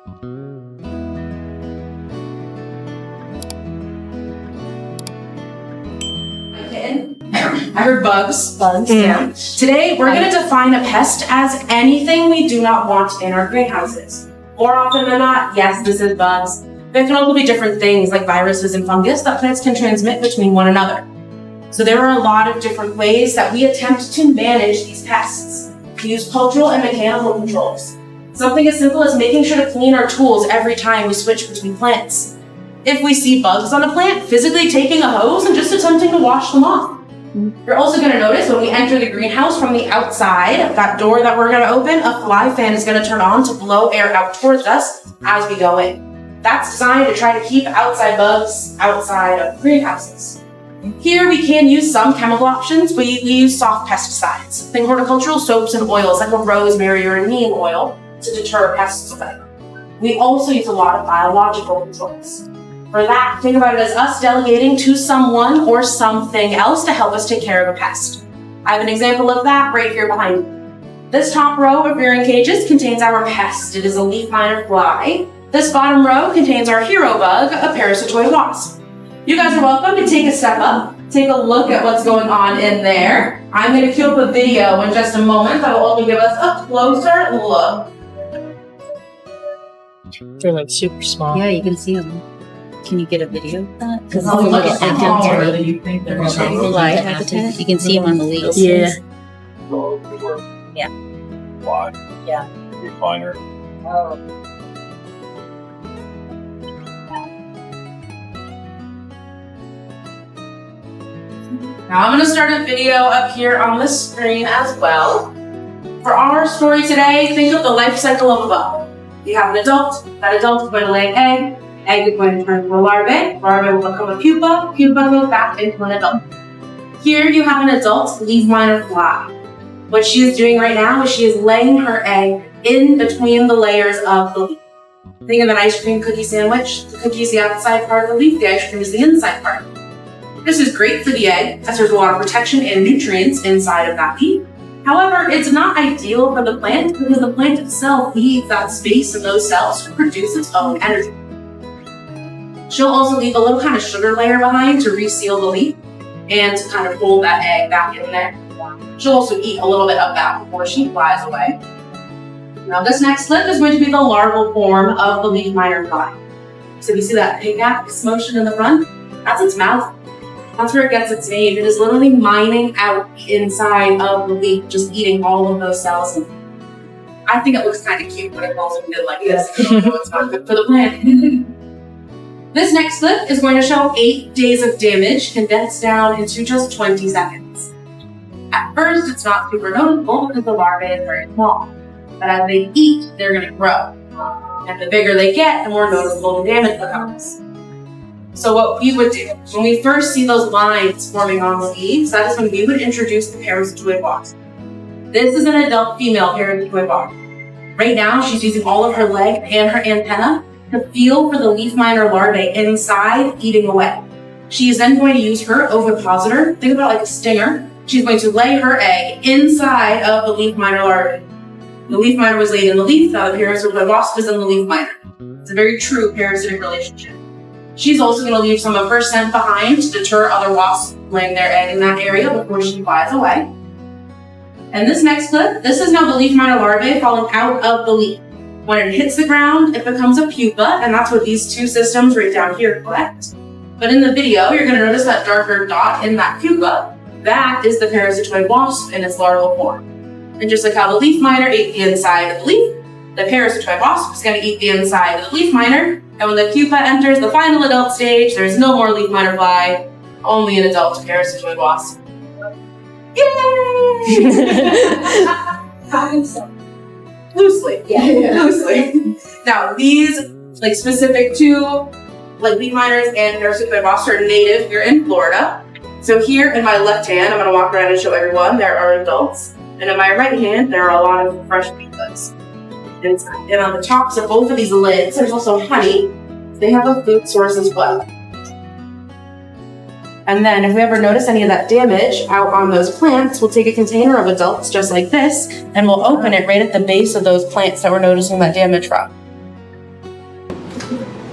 I heard bugs. Bugs. Yeah. Today, we're going to define a pest as anything we do not want in our greenhouses. More often than not, yes, this is bugs. There can also be different things like viruses and fungus that plants can transmit between one another. So there are a lot of different ways that we attempt to manage these pests. We use cultural and mechanical controls. Something as simple as making sure to clean our tools every time we switch between plants. If we see bugs on a plant, physically taking a hose and just attempting to wash them off. You're also going to notice when we enter the greenhouse from the outside, that door that we're going to open, a fly fan is going to turn on to blow air out towards us as we go in. That's designed to try to keep outside bugs outside of greenhouses. Here we can use some chemical options. We use soft pesticides. Think horticultural soaps and oils like a rosemary or a neem oil to deter pests away. We also use a lot of biological controls. For that, think about it as us delegating to someone or something else to help us take care of a pest. I have an example of that right here behind me. This top row of rearing cages contains our pest. It is a leaf miner fly. This bottom row contains our hero bug, a parasitoid wasp. You guys are welcome to take a step up, take a look at what's going on in there. I'm going to cue up a video in just a moment that will only give us a closer look. They're like super small. Yeah, you can see them. Can you get a video of that? Because Oh, look at egg how down hard there. you think they're The light habitat. You can see them on the leaves. Yeah. Yeah. Why? Yeah. Refiner. Oh. Now I'm going to start a video up here on the screen as well. For our story today, think of the life cycle of a bug. You have an adult. That adult is going to lay an egg. Egg is going to turn into a larvae. Larvae will become a pupa. Pupa goes back into an adult. Here you have an adult leaf miner fly. What she is doing right now is she is laying her egg in between the layers of the leaf. Think of an ice cream cookie sandwich. The cookie is the outside part of the leaf. The ice cream is the inside part. This is great for the egg, as there's a lot of protection and nutrients inside of that leaf. However, it's not ideal for the plant because the plant itself needs that space and those cells to produce its own energy. She'll also leave a little kind of sugar layer behind to reseal the leaf and to kind of hold that egg back in there. She'll also eat a little bit of that before she flies away. Now this next clip is going to be the larval form of the leaf miner fly. So you see that pickaxe motion in the front? That's its mouth. That's where it gets its name. It is literally mining out inside of the leaf, just eating all of those cells. And I think it looks kind of cute when it falls into like this. I don't know, it's not good for the plant. This next clip is going to show 8 days of damage condensed down into just 20 seconds. At first, it's not super noticeable because the larvae is very small. But as they eat, they're going to grow. And the bigger they get, the more noticeable the damage becomes. So what we would do, when we first see those lines forming on the leaves, that is when we would introduce the parasitoid wasp. This is an adult female parasitoid wasp. Right now, she's using all of her leg and her antenna to feel for the leaf miner larvae inside eating away. She is then going to use her ovipositor, think about it like a stinger. She's going to lay her egg inside of the leaf miner larvae. The leaf miner was laid in the leaf, now the parasitoid wasp is in the leaf miner. It's a very true parasitic relationship. She's also going to leave some of her scent behind to deter other wasps laying their egg in that area before she flies away. And this next clip, this is now the leaf miner larvae falling out of the leaf. When it hits the ground, it becomes a pupa, and that's what these two systems right down here collect. But in the video, you're going to notice that darker dot in that pupa. That is the parasitoid wasp in its larval form. And just like how the leaf miner ate the inside of the leaf, the parasitoid wasp is going to eat the inside of the leaf miner. And when the pupa enters the final adult stage, there's no more leaf miner fly, only an adult parasitoid wasp. Yay! Loosely. Yeah. Loosely. Now, these, like specific to like leaf miners and parasitoid wasps are native here in Florida. So here in my left hand, I'm going to walk around and show everyone there are adults. And in my right hand, there are a lot of fresh pupas inside. And on the tops of both of these lids, there's also honey. They have a food source as well. And then if we ever notice any of that damage out on those plants, we'll take a container of adults just like this, and we'll open it right at the base of those plants that we're noticing that damage from.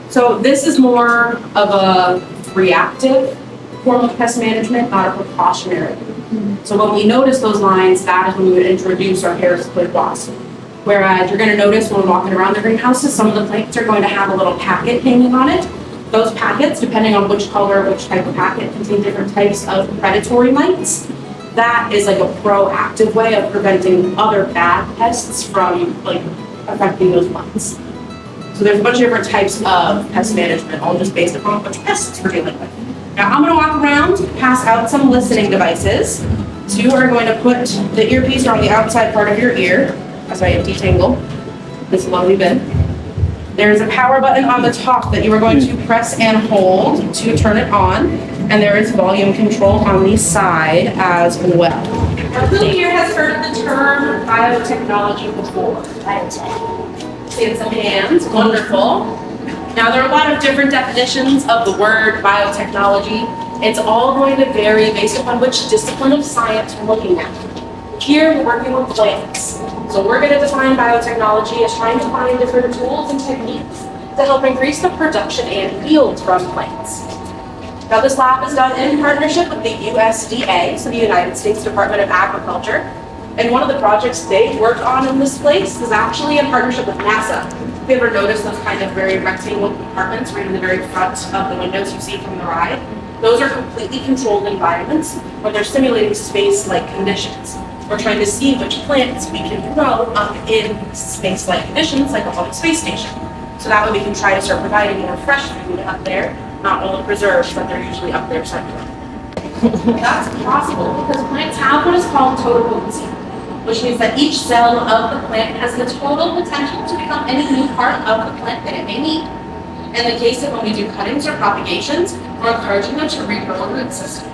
So this is more of a reactive form of pest management, not a precautionary. So when we notice those lines, that is when we would introduce our Harris Quid wasp. Whereas you're going to notice when we're walking around the greenhouses, some of the plants are going to have a little packet hanging on it. Those packets, depending on which color, which type of packet, contain different types of predatory mites. That is like a proactive way of preventing other bad pests from like affecting those mites. So there's a bunch of different types of pest management, all just based upon which pests we're dealing with. Now I'm going to walk around, pass out some listening devices. So you are going to put the earpiece on the outside part of your ear, as I detangle this lovely bit. There's a power button on the top that you are going to press and hold to turn it on, and there is volume control on the side as well. Now, who here has heard of the term biotechnology before? See some hands, wonderful. Now, there are a lot of different definitions of the word biotechnology. It's all going to vary based upon which discipline of science you're looking at. Here, we're working with plants. So we're going to define biotechnology as trying to find different tools and techniques to help increase the production and yield from plants. Now, this lab is done in partnership with the USDA, so the United States Department of Agriculture. And one of the projects they worked on in this place is actually in partnership with NASA. If you ever notice those kind of very rectangle compartments right in the very front of the windows you see from the ride, those are completely controlled environments where they're simulating space-like conditions. We're trying to see which plants we can grow up in space-like conditions, like a public space station. So that way we can try to start providing more fresh food up there, not all the preserves that they're usually up there cycling. That's possible because plants have what is called total-potency, which means that each cell of the plant has the total potential to become any new part of the plant that it may need. In the case of when we do cuttings or propagations, we're encouraging them to regrow a root system.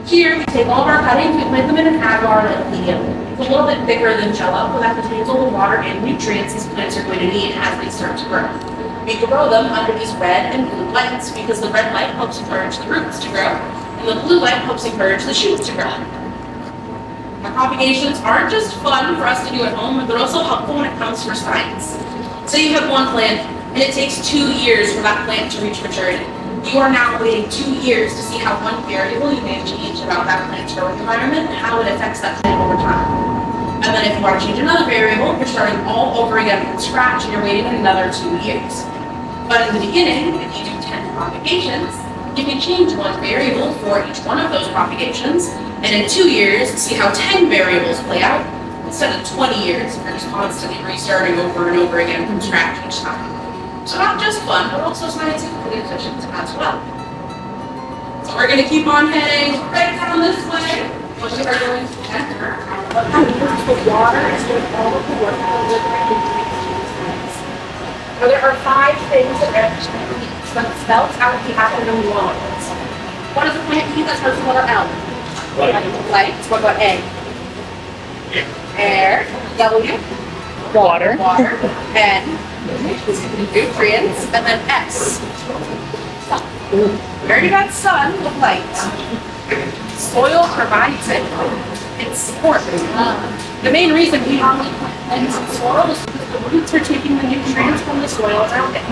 Here, we take all of our cuttings, we plant them in an agar like medium. It's a little bit thicker than Jello, but that contains all the water and nutrients these plants are going to need as they start to grow. We grow them under these red and blue lights because the red light helps encourage the roots to grow, and the blue light helps encourage the shoots to grow. Our propagations aren't just fun for us to do at home, but they're also helpful when it comes for science. Say you have one plant, and it takes 2 years for that plant to reach maturity. You are now waiting 2 years to see how one variable you may have changed about that plant's growing environment and how it affects that plant over time. And then if you want to change another variable, you're starting all over again from scratch and you're waiting another 2 years. But in the beginning, if you do 10 propagations, you can change one variable for each one of those propagations, and in 2 years, see how 10 variables play out, instead of 20 years, if you're just constantly restarting over and over again from scratch each time. So not just fun, but also scientifically efficient as well. So we're going to keep on heading right down this way. We are going to enter what happens with water is doing all of the work of delivering nutrients. Now there are 5 things that everyone needs that spells out the acronym LAWS. What does a plant need that starts with the letter L? Light. What about A? Air. W. Water. N. Nutrients, and then S. Sun. We already got sun with light. Soil provides it. It's support. The main reason we normally plant plants in soil is because the roots are taking the nutrients from the soil around it.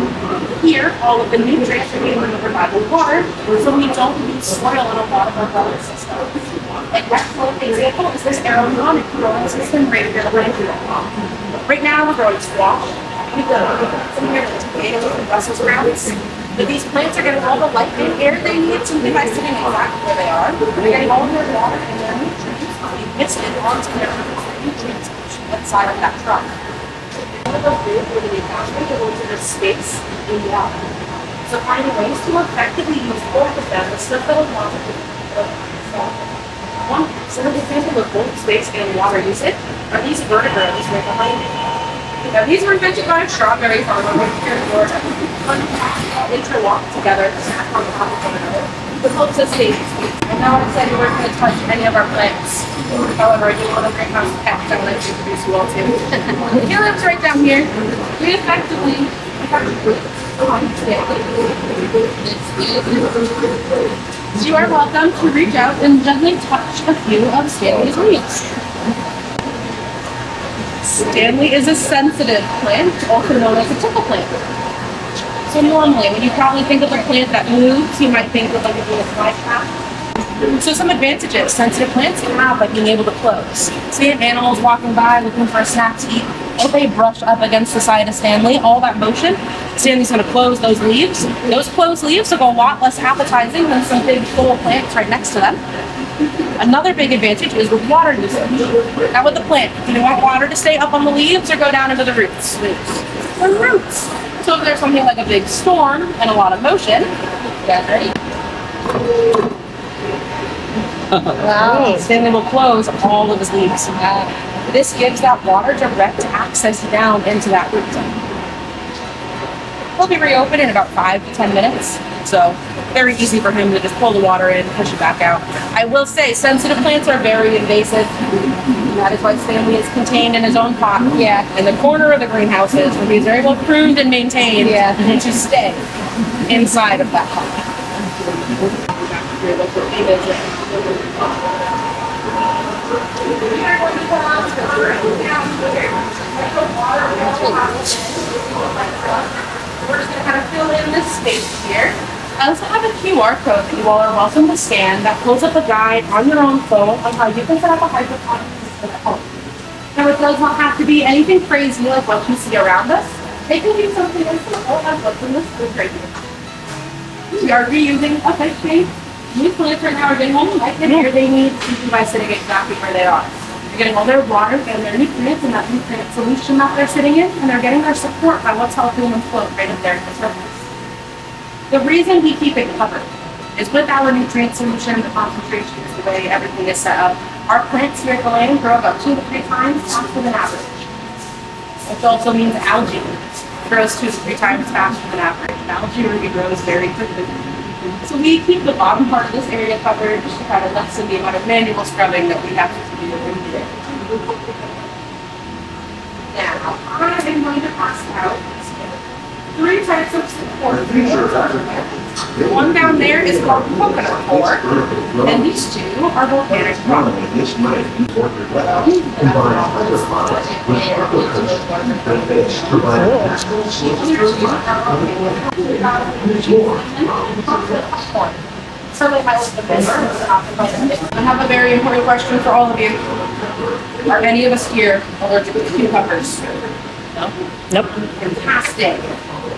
Here, all of the nutrients are being delivered by the water, so we don't need soil in a lot of our growing systems. An excellent example is this aeroponic growing system right here. Right now, we're growing squash. We've got some here with tomatoes and Brussels sprouts. But these plants are getting all the light and air they need simply by sitting exactly where they are. They're getting all of their water and their nutrients mixed in onto their nutrients inside of that truck. One of those things we're going to be faster to go into this space in water. So finding ways to effectively use both of them, the stuff that will want to one simple example of both space and water usage are these vertebrates right behind me. Now, these were invented by a strawberry farmer right here in Florida. Interlocked together to stack on top of one another. This helps us stay sweet. I know I said we weren't going to touch any of our plants. However, I do want to greenhouse pets I would like to introduce you all to. He lives right down here. We effectively have roots on Stanley. So you are welcome to reach out and gently touch a few of Stanley's leaves. Stanley is a sensitive plant, also known as a tickle plant. So normally, when you probably think of a plant that moves, you might think of like a little slide path. So some advantages sensitive plants can have, like being able to close. Say an animal's walking by looking for a snack to eat, if they brush up against the side of Stanley, all that motion, Stanley's going to close those leaves. Those closed leaves look a lot less appetizing than some big full plants right next to them. Another big advantage is with water usage. Now with the plant, do you want water to stay up on the leaves or go down into the roots? The roots. So if there's something like a big storm and a lot of motion, get ready. Wow. Stanley will close all of his leaves. This gives that water direct access down into that root zone. He'll be reopened in about 5 to 10 minutes. So very easy for him to just pull the water in, push it back out. I will say sensitive plants are very invasive. That is why Stanley is contained in his own pot. Yeah. In the corner of the greenhouses where he's very well pruned and maintained to stay inside of that pot. We're just going to kind of fill in this space here. I also have a QR code that you all are welcome to scan that pulls up a guide on your own phone on how you can set up a hydroponic system at home. Now it does not have to be anything crazy like what you see around us. It can be something as simple as what's in this food right here. We are reusing a fish tank. These plants right now are getting all the light and air they need simply by sitting exactly where they are. They're getting all their water and their nutrients in that nutrient solution that they're sitting in, and they're getting their support by what's helping them float right up there in the surface. The reason we keep it covered is with our nutrient solution, the concentration is the way everything is set up. Our plants here at the land grow about 2 to 3 times faster than average, which also means algae grows 2 to 3 times faster than average. Algae really grows very quickly. So we keep the bottom part of this area covered just to kind of lessen the amount of manual scrubbing that we have to do every day. Now, I am going to pass out 3 types of support. The one down there is called coconut core, and these 2 are volcanic rock. I have a very important question for all of you. Are any of us here allergic to cucumbers? No? Nope. Fantastic.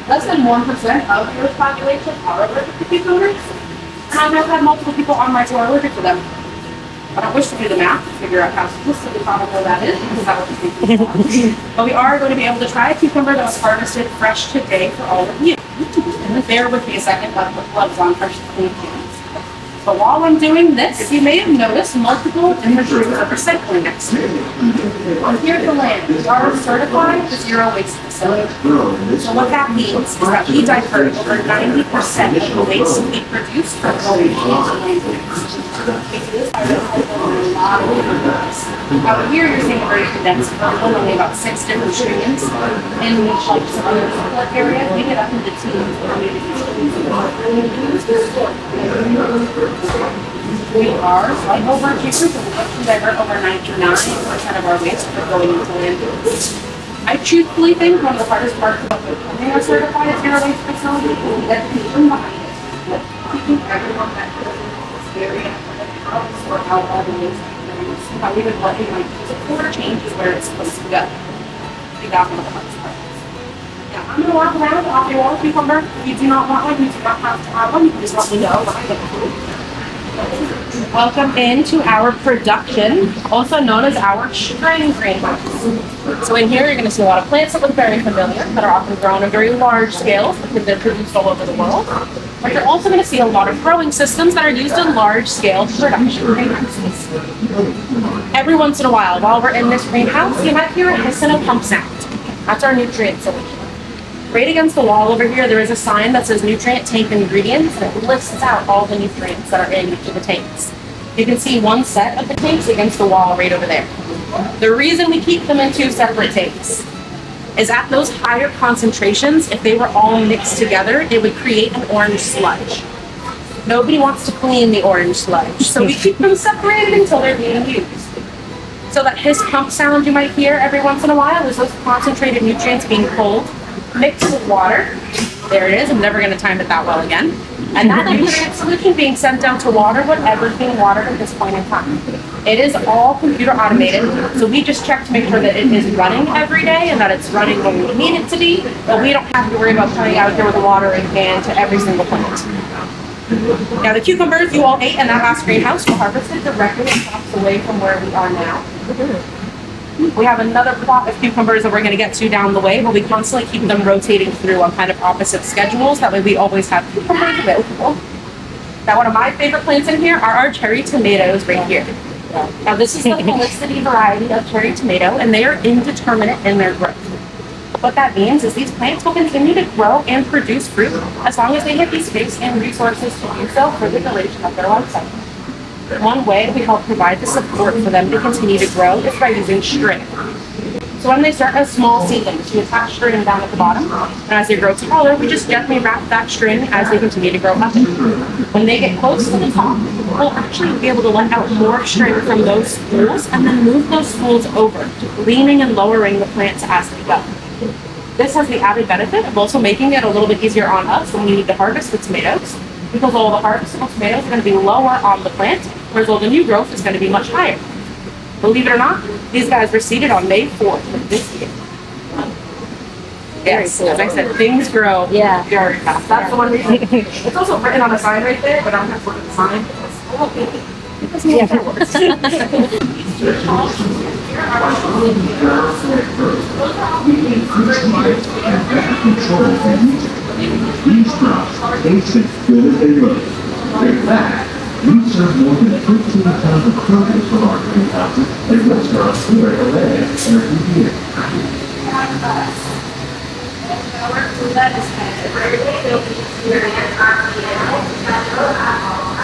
Less than 1% of your population are allergic to cucumbers. And I have had multiple people on my tour allergic to them. I don't wish to do the math to figure out how statistically probable that is, because that would be too long. But we are going to be able to try a cucumber that was harvested fresh today for all of you. And bear with me a second, I'll put gloves on first to clean hands. But while I'm doing this, you may have noticed multiple imagery of recycling next to me. Here at the land, we are certified the zero waste facility. So what that means is that we divert over 90% of the waste we produce from going into landfills. We do this by recycling a lot of different ways. Out here, you're seeing a very condensed version, only about 6 different streams. In the like some other support areas, we get up into teams where we use the store. We are like overachievers, and we look to divert over 99% of our waste for going into landfills. I truthfully think one of the hardest parts about becoming a certified zero waste facility is the education behind it. Teaching everyone that this area, how to sort out all the waste, how even letting like support changes where it's supposed to go. I think that's one of the hardest parts. Yeah, I'm gonna walk around off your wall cucumber. If you do not want one, you do not have to have one. You can just let me know when I get it. Welcome into our production, also known as our string greenhouse. So in here, you're going to see a lot of plants that look very familiar, that are often grown on very large scales because they're produced all over the world. But you're also going to see a lot of growing systems that are used in large-scale production greenhouses. Every once in a while we're in this greenhouse, you might hear a hiss and a pump sound. That's our nutrient solution. Right against the wall over here, there is a sign that says nutrient tank ingredients, and it lists out all the nutrients that are in each of the tanks. You can see one set of the tanks against the wall right over there. The reason we keep them in 2 separate tanks is at those higher concentrations, if they were all mixed together, it would create an orange sludge. Nobody wants to clean the orange sludge, so we keep them separated until they're being used. So that hiss pump sound you might hear every once in a while is those concentrated nutrients being pulled, mixed with water, There it is. I'm never going to time it that well again. And that nutrient solution being sent down to water whatever's being watered at this point in time. It is all computer automated, so we just check to make sure that it is running every day and that it's running when we need it to be, but we don't have to worry about coming out here with a watering can to every single plant. Now the cucumbers you all ate in that last greenhouse were harvested directly across away from where we are now. We have another plot of cucumbers that we're going to get to down the way, but we constantly keep them rotating through on kind of opposite schedules. That way we always have cucumbers available. Now one of my favorite plants in here are our cherry tomatoes right here. Now this is the Felicity variety of cherry tomato, and they are indeterminate in their growth. What that means is these plants will continue to grow and produce fruit as long as they have the space and resources to do so for the duration of their life cycle. One way we help provide the support for them to continue to grow is by using string. So when they start as small seedlings, we attach string down at the bottom, and as they grow taller, we just gently wrap that string as they continue to grow up. When they get close to the top, we'll actually be able to let out more string from those spools and then move those spools over, leaning and lowering the plants as they go. This has the added benefit of also making it a little bit easier on us when we need to harvest the tomatoes, because all the harvestable tomatoes are going to be lower on the plant, whereas all the new growth is going to be much higher. Believe it or not, these guys were seeded on May 4th of this year. Yes, as I said, things grow very fast. That's the one reason. It's also written on a sign right there, but I don't have to look at the sign because it works. These crops taste as good as they look. In fact, we serve more than 15 tons of produce from our greenhouses at restaurants here in LA every year.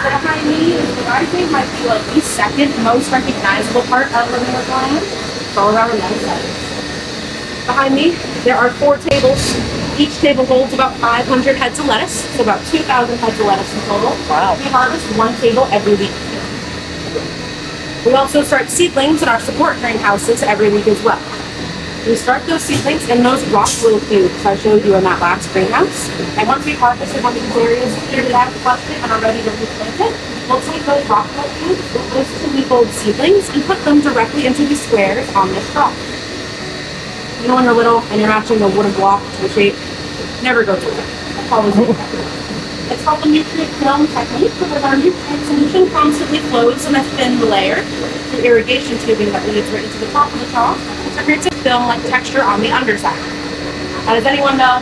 Behind me is what I think might be like the second most recognizable part of living with lions. It's all around lettuce. Behind me, there are 4 tables. Each table holds about 500 heads of lettuce, so about 2,000 heads of lettuce in total. Wow. We harvest 1 table every week. We also start seedlings in our support greenhouses every week as well. We start those seedlings in those rock wool cubes I showed you in that last greenhouse. And once we've harvested one of these areas, cleared it out, flushed it, and are ready to replant it, we'll take those rock wool cubes with those 2-week-old seedlings and put them directly into the squares on this crop. You know when you're little and you're matching a wooden block to a shape? Never go through it. It's called the nutrient film technique, because our nutrient solution constantly flows in a thin layer through irrigation tubing that leads right into the top of the trough, so it creates a film-like texture on the underside. Now, does anyone know,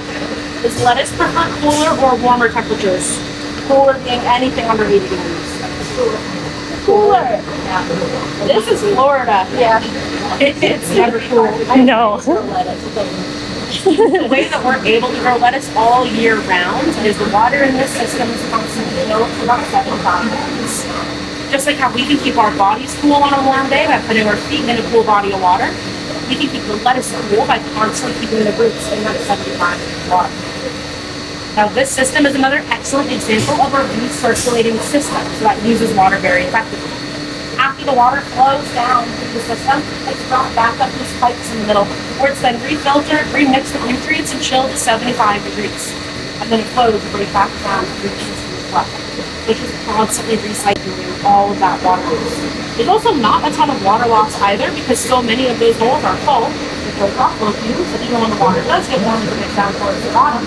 does lettuce prefer cooler or warmer temperatures? Cooler being anything under 80 degrees. Cooler. Yeah. This is Florida. Yeah. It's never cool. I know. The way that we're able to grow lettuce all year round is the water in this system is constantly filled for about 75 minutes. Just like how we can keep our bodies cool on a warm day by putting our feet in a cool body of water, we can keep the lettuce cool by constantly keeping the roots in that 75 water. Now this system is another excellent example of a recirculating system, so that uses water very effectively. After the water flows down through the system, it's brought back up these pipes in the middle, where it's then refiltered, remixed with nutrients, and chilled to 75 degrees. And then it flows right back down through the system as well, which is constantly recycling all of that water loss. There's also not a ton of water loss either, because so many of those holes are full with those rock wool cubes, that even when the water does get warm and it down towards the bottom,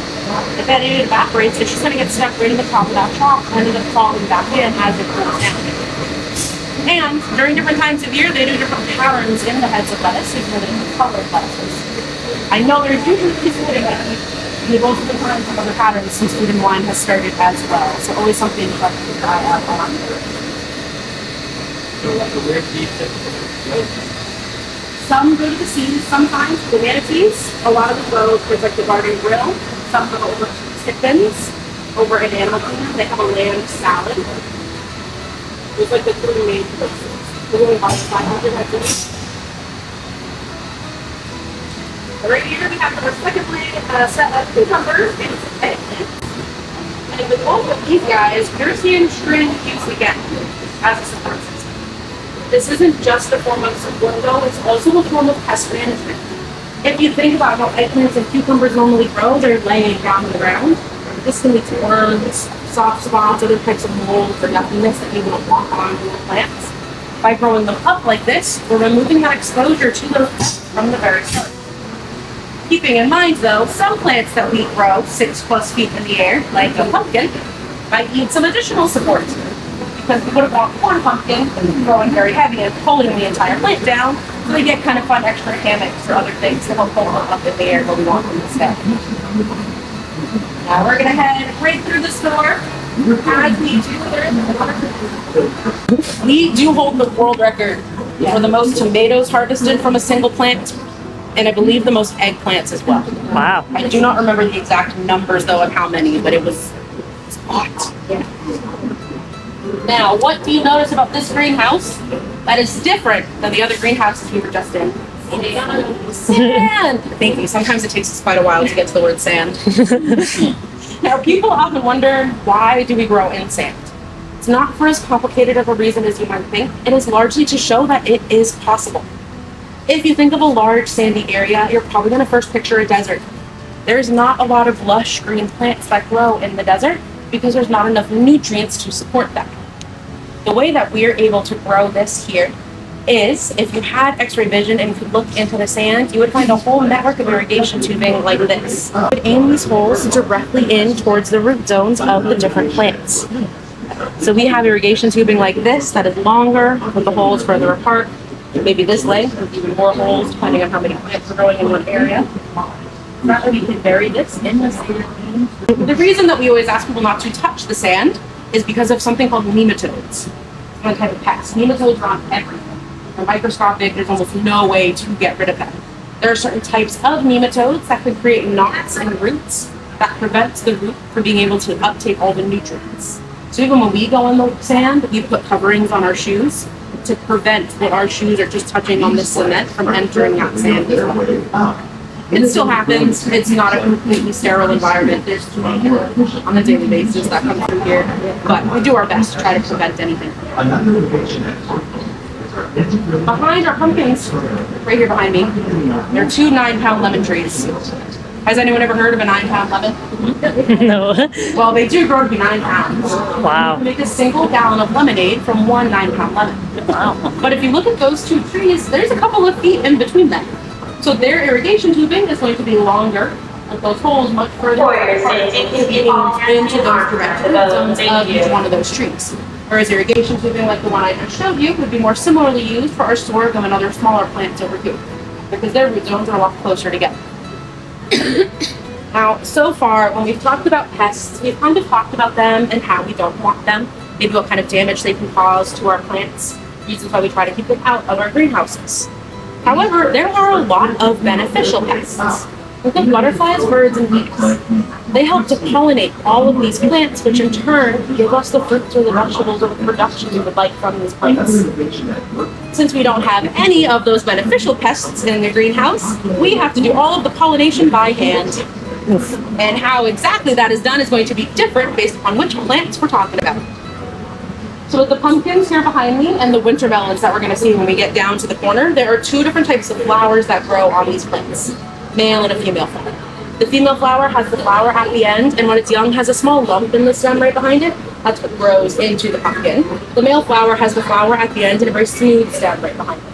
if any evaporates, it's just going to get stuck right in the top of that trough and end up falling back in as it cools down. And during different times of year, they do different patterns in the heads of lettuce, even though they're different colored lettuces. I know there's usually food in most of the time some other patterns since Food and Wine has started as well. So always something to keep an eye out on. Some go to the seas, sometimes the manatees. A lot of them go towards like the garden grill. Some go over to stick bins, over an animal kingdom. They have a land salad. It's like the 3 main places. We're going to buy 500 heads. Right here we have our second set of cucumbers and some eggplants. And with both of these guys, you're seeing string used again as a support system. This isn't just a form of support though, it's also a form of pest management. If you think about how eggplants and cucumbers normally grow, they're laying down on the ground. This can lead to worms, soft spots, other types of molds or nothingness that you won't walk on with plants. By growing them up like this, we're removing that exposure to those pests from the very start. Keeping in mind though, some plants that we grow 6+ feet in the air, like a pumpkin, might need some additional support. Because we wouldn't want one pumpkin growing very heavy and pulling the entire plant down, so they get kind of fun extra hammocks or other things to help pull them up in the air where we want them to stay. Now we're gonna head right through the store. As we do hold the world record for the most tomatoes harvested from a single plant, and I believe the most eggplants as well. Wow. I do not remember the exact numbers though of how many, but it was a lot. Yeah. Now, what do you notice about this greenhouse that is different than the other greenhouses we were just in? Sand! Thank you. Sometimes it takes us quite a while to get to the word sand. Now, people often wonder, why do we grow in sand? It's not for as complicated of a reason as you might think. It is largely to show that it is possible. If you think of a large sandy area, you're probably going to first picture a desert. There's not a lot of lush green plants that grow in the desert because there's not enough nutrients to support them. The way that we're able to grow this here is, if you had x-ray vision and could look into the sand, you would find a whole network of irrigation tubing like this. You would aim these holes directly in towards the root zones of the different plants. So we have irrigation tubing like this that is longer, with the holes further apart. Maybe this length with even more holes, depending on how many plants are growing in one area. That way we can bury this in the sand. The reason that we always ask people not to touch the sand is because of something called nematodes. One type of pest. Nematodes are on everything. They're microscopic, there's almost no way to get rid of them. There are certain types of nematodes that can create knots in roots that prevents the root from being able to uptake all the nutrients. So even when we go in the sand, we put coverings on our shoes to prevent what our shoes are just touching on the cement from entering that sand as well. It still happens. It's not a completely sterile environment. There's people on a daily basis that come through here, but we do our best to try to prevent anything. Behind our pumpkins, right here behind me, there are 2 9-pound lemon trees. Has anyone ever heard of a 9-pound lemon? No. Well, they do grow to be 9 pounds. Wow. You can make a single gallon of lemonade from 1 9-pound lemon. Wow. But if you look at those 2 trees, there's a couple of feet in between them. So their irrigation tubing is going to be longer, with those holes much further apart, into those direct root zones of each one of those trees. Whereas irrigation tubing, like the one I just showed you, would be more similarly used for our sorghum and other smaller plants over here, because their root zones are a lot closer together. Now, so far, when we've talked about pests, we've kind of talked about them and how we don't want them, maybe what kind of damage they can cause to our plants, reasons why we try to keep them out of our greenhouses. However, there are a lot of beneficial pests. Think of butterflies, birds, and bees. They help to pollinate all of these plants, which in turn give us the fruits or the vegetables or the production we would like from these plants. Since we don't have any of those beneficial pests in the greenhouse, we have to do all of the pollination by hand. And how exactly that is done is going to be different based on which plants we're talking about. So with the pumpkins here behind me and the winter melons that we're going to see when we get down to the corner, there are 2 different types of flowers that grow on these plants. Male and a female flower. The female flower has the flower at the end, and when it's young has a small lump in the stem right behind it. That's what grows into the pumpkin. The male flower has the flower at the end and a very smooth stem right behind it.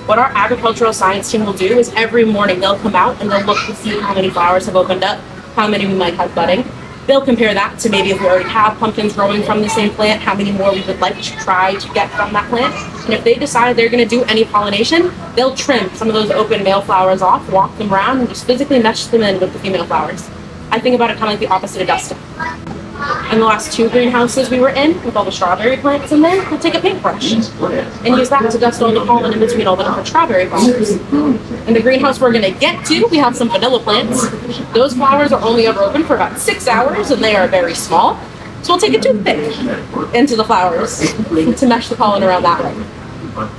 What our agricultural science team will do is every morning they'll come out and they'll look to see how many flowers have opened up, how many we might have budding. They'll compare that to maybe if we already have pumpkins growing from the same plant, how many more we would like to try to get from that plant. And if they decide they're going to do any pollination, they'll trim some of those open male flowers off, walk them around, and just physically mesh them in with the female flowers. I think about it kind of like the opposite of dusting. In the last 2 greenhouses we were in, with all the strawberry plants in there, we'll take a paintbrush and use that to dust all the pollen in between all the different strawberry flowers. In the greenhouse we're going to get to, we have some vanilla plants. Those flowers are only ever open for about 6 hours and they are very small. So we'll take a toothpick into the flowers to mesh the pollen around that way.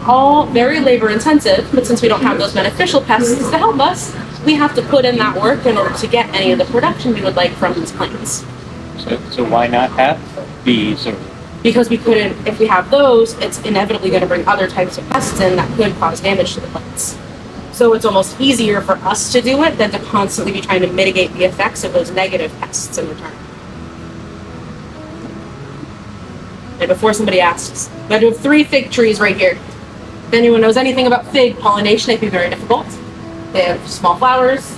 All very labor intensive, but since we don't have those beneficial pests to help us, we have to put in that work in order to get any of the production we would like from these plants. So why not have bees or? Because we couldn't, if we have those, it's inevitably going to bring other types of pests in that could cause damage to the plants. So it's almost easier for us to do it than to constantly be trying to mitigate the effects of those negative pests in return. And before somebody asks, I do have 3 fig trees right here. If anyone knows anything about fig pollination, they can be very difficult. They have small flowers,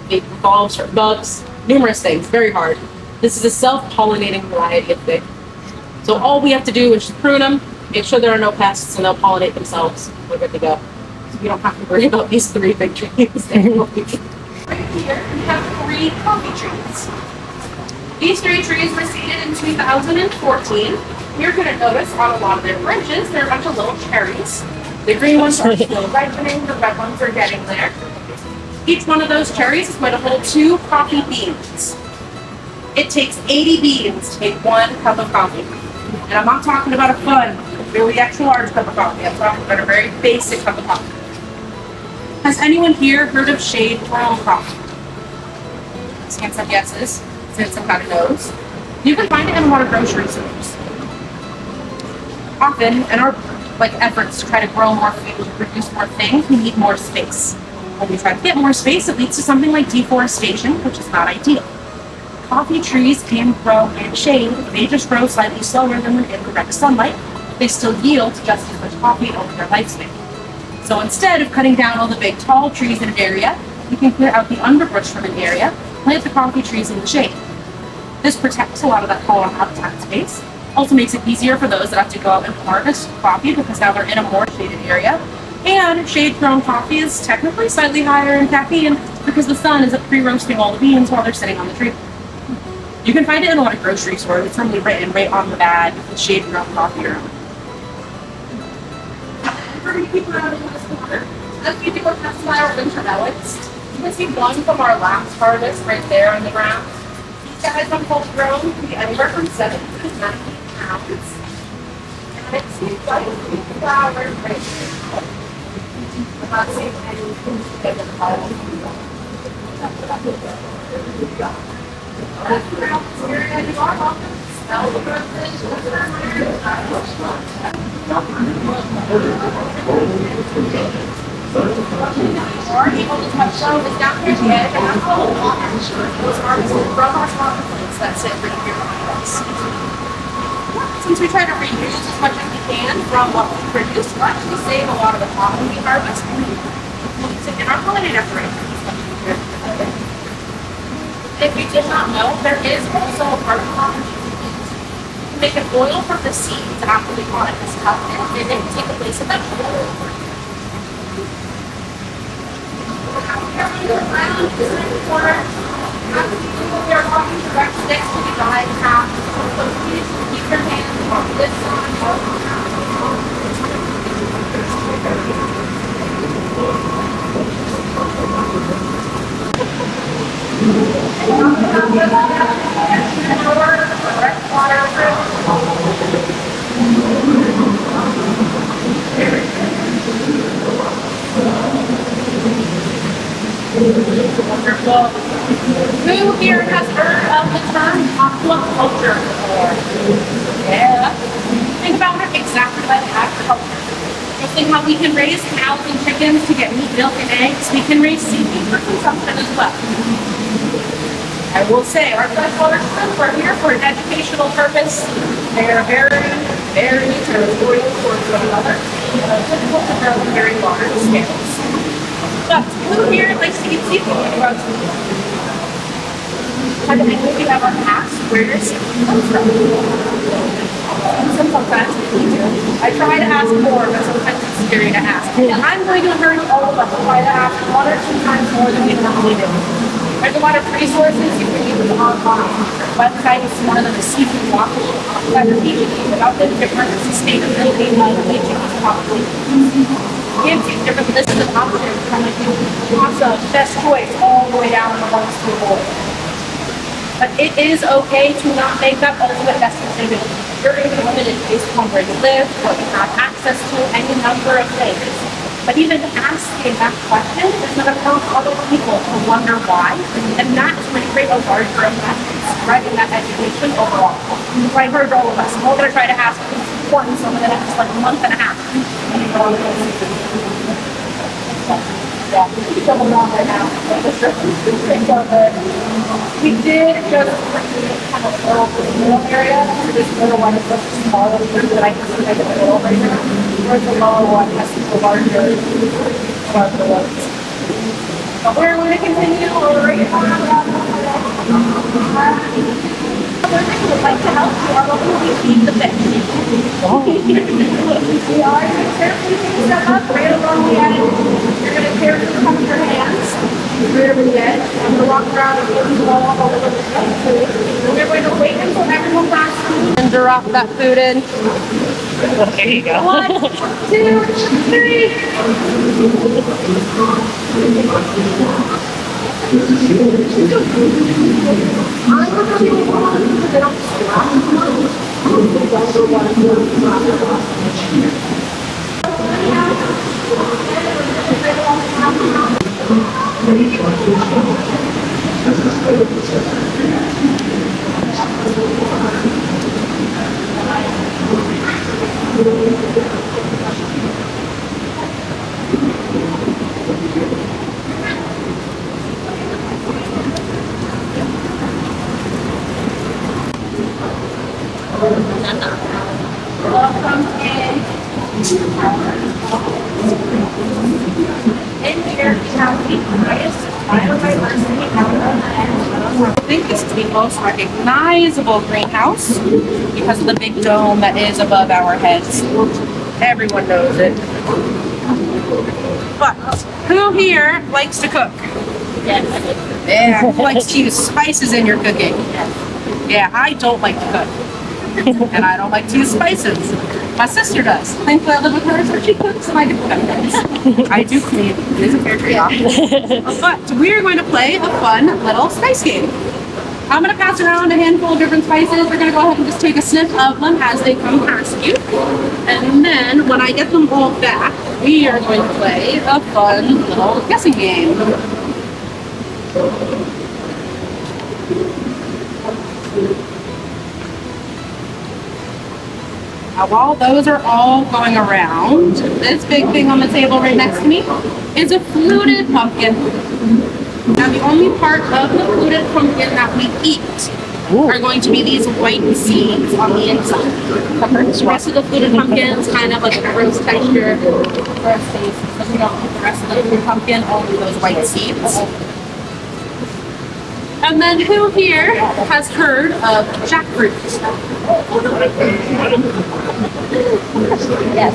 they involve certain bugs, numerous things, very hard. This is a self-pollinating variety of fig. So all we have to do is just prune them, make sure there are no pests, and they'll pollinate themselves. We're good to go. So you don't have to worry about these 3 fig trees. Right here, we have 3 coffee trees. These 3 trees were seeded in 2014. You're going to notice on a lot of their branches, there are a bunch of little cherries. The green ones are still ripening, the red ones are getting there. Each one of those cherries is going to hold 2 coffee beans. It takes 80 beans to make 1 cup of coffee. And I'm not talking about a fun, really extra large cup of coffee. I'm talking about a very basic cup of coffee. Has anyone here heard of shade grown coffee? Scan some yeses, send some kind of no's. You can find it in a lot of grocery stores. Often, in our efforts to try to grow more food, produce more things, we need more space. When we try to get more space, it leads to something like deforestation, which is not ideal. Coffee trees can grow in shade. They just grow slightly slower than in direct sunlight. They still yield just as much coffee over their lifespan. So instead of cutting down all the big tall trees in an area, we can clear out the underbrush from an area, plant the coffee trees in the shade. This protects a lot of that fallen habitat space. Also makes it easier for those that have to go out and harvest coffee because now they're in a more shaded area. And shade-grown coffee is technically slightly higher in caffeine because the sun isn't pre-roasting all the beans while they're sitting on the tree. You can find it in a lot of grocery stores. It's normally written right on the bag with shade-grown coffee around. We're going to keep around in this corner. As we do our test-style winter melons, you can see one from our last harvest right there on the ground. These guys are full grown, can be anywhere from 7 to 9 pounds. And it seems like the flowers right here. I'm not seeing anything to get the flowers. You are welcome to smell the roses. Or able to touch those is down here at the edge, and that's all the water. Those harvested from our smaller plants that sit right here behind us. Since we try to reuse as much as we can from what we produce, we'll actually save a lot of the cotton we harvest and use it in our holiday decorations. If you did not know, there is also a part of cotton to make an oil from the seeds after the cotton is cut, and it can take the place of vegetable oil. Around this corner, we are walking direct next to the guide path, so please keep your hands on this side. Wonderful. Who here has heard of the term aquaculture before? Yeah. Think about it exactly like agriculture. Just think how we can raise cows and chickens to get meat, milk, and eggs. We can raise seafood for consumption as well. I will say, our freshwater shrimp are here for an educational purpose. They are very, very territorial towards one another. Difficult to grow on very large scales. But who here likes to eat seafood? I think we have our ask where your seafood comes from. Sometimes we do. I try to ask more, but sometimes it's scary to ask. And I'm going to encourage all of us to try to ask 1 or 2 times more than we normally do. There's a lot of resources you can use online. Website is one of them, the seafood walk, that are teaching you about the different sustainability of each of these populations. Gives you different lists of options from like awesome, best choice, all the way down to ones to avoid. But it is okay to not make that ultimate best decision. You're going to be limited based on where you live, what you have access to, any number of things. But even asking that question is going to prompt other people to wonder why, and that is going to create a larger effect spreading that education overall. So I encourage all of us, we're going to try to ask what's important over the next month and a half. Yeah, some of them right now. We did just kind of fill the middle area. This middle one is such a small little bit that I can see like in the middle right now. Whereas the lower one has to be larger ones. But we're going to continue over right we would like to help you are locally feed the fish. We are going to carefully pick them up right along the edge. You're going to carefully come with your hands right over the edge. I'm going to walk around and give you all a little bit of food. We're going to wait until everyone grabs food and drop that food in. There you go. 1, 2, 3. Welcome in. In here we have the highest biodiversity habitat. I think this is the most recognizable greenhouse because of the big dome that is above our heads. Everyone knows it. But who here likes to cook? Yeah, who likes to use spices in your cooking? Yeah, I don't like to cook. And I don't like to use spices. My sister does. Thankfully I live with her, so she cooks and I get to cook. I do clean. It is a fair trade-off. But we are going to play a fun little spice game. I'm going to pass around a handful of different spices. We're going to go ahead and just take a sniff of them as they come past you. And then when I get them all back, we are going to play a fun little guessing game. Now, while those are all going around, this big thing on the table right next to me is a fluted pumpkin. Now, the only part of the fluted pumpkin that we eat are going to be these white seeds on the inside. The rest of the fluted pumpkin is kind of like a gross texture, gross taste. So we don't eat the rest of the fluted pumpkin, only those white seeds. And then who here has heard of jackfruit? Yes.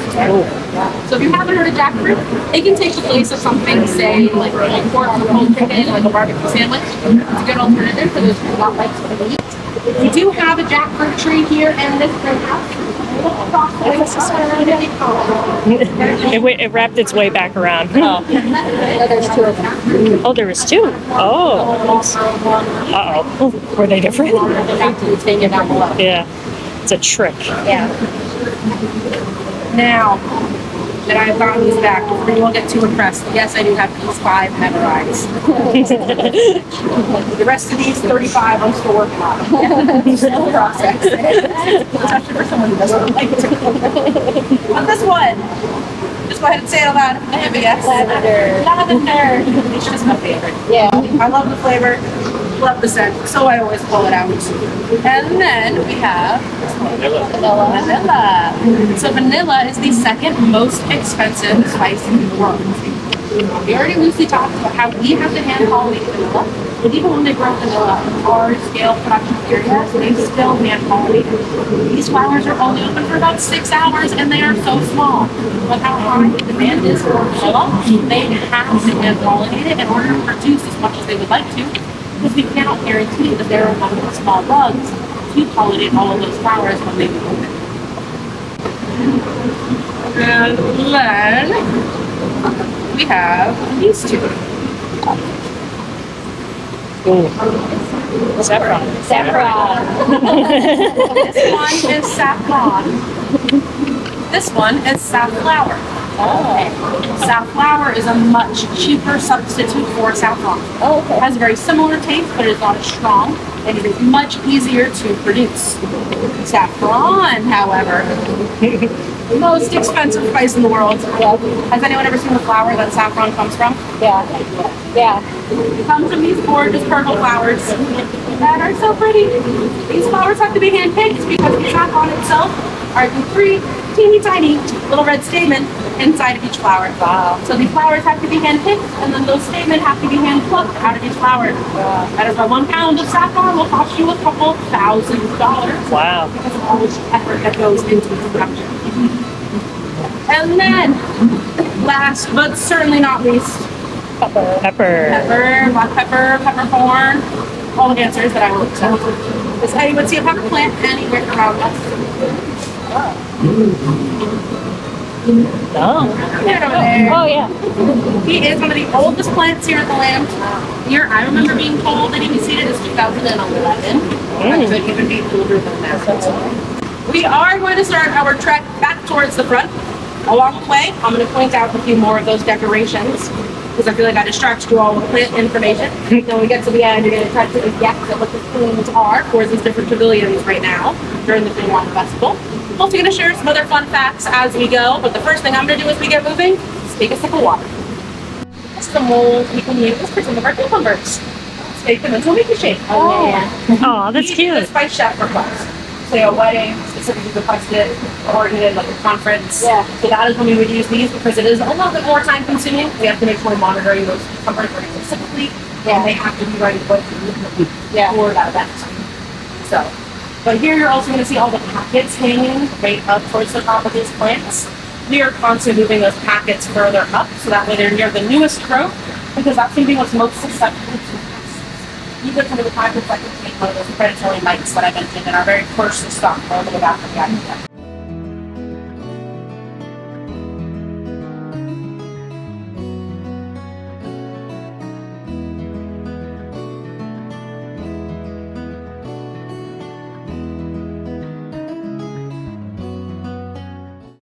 So if you haven't heard of jackfruit, it can take the place of something, say, like pork or cold chicken, like a barbecue sandwich. It's a good alternative for those who do not like to eat. We do have a jackfruit tree here in this greenhouse. It wrapped its way back around. Oh, there's two of them. Oh, there was two. Oh. Uh-oh. Were they different? Take it down below. Yeah. It's a trick. Yeah. Now that I've gotten these back, you won't get too impressed. Yes, I do have these 5 memorized. The rest of these 35 I'm still working on. Slow process. Especially for someone who doesn't like to cook. On this one, just go ahead and say it out loud. I have a yes. Lavender. It's just my favorite. Yeah. I love the flavor. Love the scent, so I always pull it out. And then we have vanilla. So vanilla is the second most expensive spice in the world. We already loosely talked about how we have to hand pollinate vanilla, but even when they grow vanilla in large scale production areas, they still hand pollinate. These flowers are only open for about 6 hours and they are so small. But how high the demand is for vanilla, they have to hand pollinate it in order to produce as much as they would like to. Because we cannot guarantee that there are enough small bugs to pollinate all of those flowers when they open. And then we have these two. Ooh. Saffron. Saffron. This one is saffron. This one is safflower. Oh. Safflower is a much cheaper substitute for saffron. Oh, It has a very similar taste, but it is not as strong, and it is much easier to produce. Saffron, however, most expensive spice in the world. Has anyone ever seen the flower that saffron comes from? Yeah. Yeah. It comes from these gorgeous purple flowers that are so pretty. These flowers have to be hand-picked because the saffron itself are the 3 teeny tiny little red stamen inside of each flower. Wow. So these flowers have to be hand-picked, and then those stamen have to be hand-plucked out of each flower. That is why 1 pound of saffron will cost you a couple $1,000. Wow. Because of all the effort that goes into the production. And then, last but certainly not least, Pepper. pepper, black pepper, peppercorn, all the answers that I will accept. Does anyone see a pepper plant anywhere around us? Oh. Right over there. Oh, yeah. He is one of the oldest plants here at the land. The year I remember being told that he was seeded is 2011. I could even be older than that. We are going to start our trek back towards the front. Along the way, I'm going to point out a few more of those decorations because I feel like I distracted you all with plant information. Then when we get to the end, you're going to try to guess at what the themes are for these different pavilions right now during the Green Water Festival. I'm also going to share some other fun facts as we go, but the first thing I'm going to do as we get moving is take a sip of water. This is the mold we can use for some of our cucumbers. Take them into a making shake. Oh, that's cute. This by chef request. Say a wedding, specifically requested, or did like a conference. Yeah. So that is when we would use these because it is a little bit more time consuming. We have to make sure we're monitoring those cucumbers very specifically. Yeah. And they have to be ready for that event. So, but here you're also going to see all the packets hanging right up towards the top of these plants. We are constantly moving those packets further up so that way they're near the newest growth because that's going to be what's most susceptible to pests. Even some of the packets that contain one of those predatory mites that I mentioned in our very first stock all the way back from the